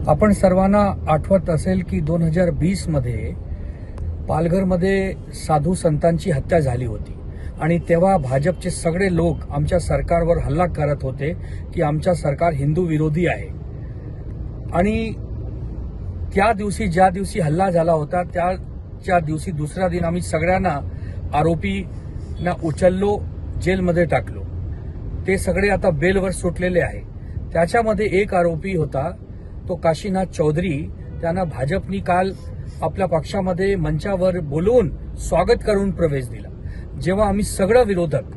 आपण सर्वांना आठवत असेल की 2020 मध्ये पालघरमध्ये साधू संतांची हत्या झाली होती आणि तेव्हा भाजपचे सगळे लोक आमच्या सरकारवर हल्ला करत होते की आमच्या सरकार हिंदू विरोधी आहे। आणि त्या दिवशी ज्या दिवशी हल्ला झाला होता त्याच्या दिवशी दुसरा दिन आम्ही सगळ्यांना आरोपींना उचललो, जेलमध्ये टाकलो। ते सगळे आता बेलवर सुटलेले आहे। त्याच्यामध्ये एक आरोपी होता तो काशीनाथ चौधरी। त्यांना भाजपनी काल आपल्या पक्षामध्ये मंचावर बोलवून स्वागत करून प्रवेश दिला। जेव्हा आम्ही सगळे विरोधक,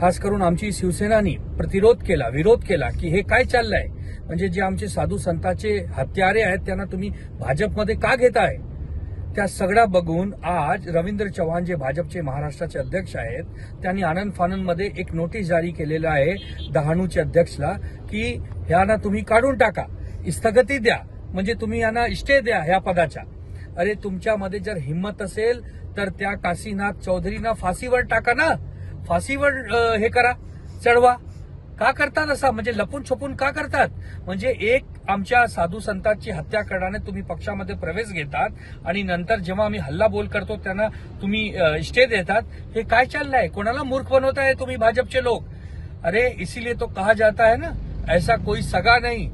खास करून आमची शिवसेनानी विरोध केला की हे काय चाललंय, म्हणजे जे आमचे साधू संतांचे हत्यारे आहेत त्यांना तुम्ही भाजपमध्ये का घेताय, त्या सगळ्या बघून आज रवींद्र चव्हाण जे भाजपचे महाराष्ट्राचे अध्यक्ष आहेत त्यांनी आनंद फानंदमध्ये एक नोटीस जारी केलेला आहे डहाणूचे अध्यक्षला की ह्यांना तुम्ही काढून टाका, स्थगिती द्या, म्हणजे तुम्ही यांना स्टे द्या ह्या पदाच्या। अरे तुमच्यामध्ये जर हिम्मत असेल तर त्या काशीनाथ चौधरींना फाशीवर टाका ना, फाशीवर हे करा, चढवा। का करतात असा, म्हणजे लपून छपून का करतात? म्हणजे एक आमच्या साधू संतांची हत्या करण्याने तुम्ही पक्षामध्ये प्रवेश घेतात आणि नंतर जेव्हा आम्ही हल्ला बोल करतो त्यांना तुम्ही स्टे देतात। हे काय चाललंय? कोणाला मूर्ख बनवताय तुम्ही भाजपचे लोक? अरे इसीलिए तो कहा जाता है ना, ऐसा कोई सगा नहीं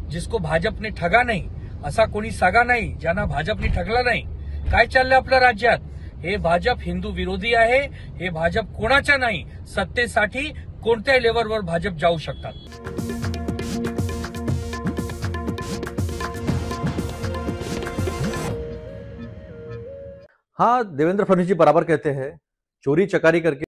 जिसको भाजपने ठगा नहीं। असा कोणी सगा नाही ज्यांना भाजपने ठगला नाही। काय चाललंय आपल्या राज्यात? हे भाजप हिंदू विरोधी आहे। हे भाजप कोणाच्या नाही, सत्तेसाठी कोणत्याही लेवलवर भाजप जाऊ शकतात। हाँ, देवेंद्र फडणवीस जी बराबर कहते हैं, चोरी चकारी करके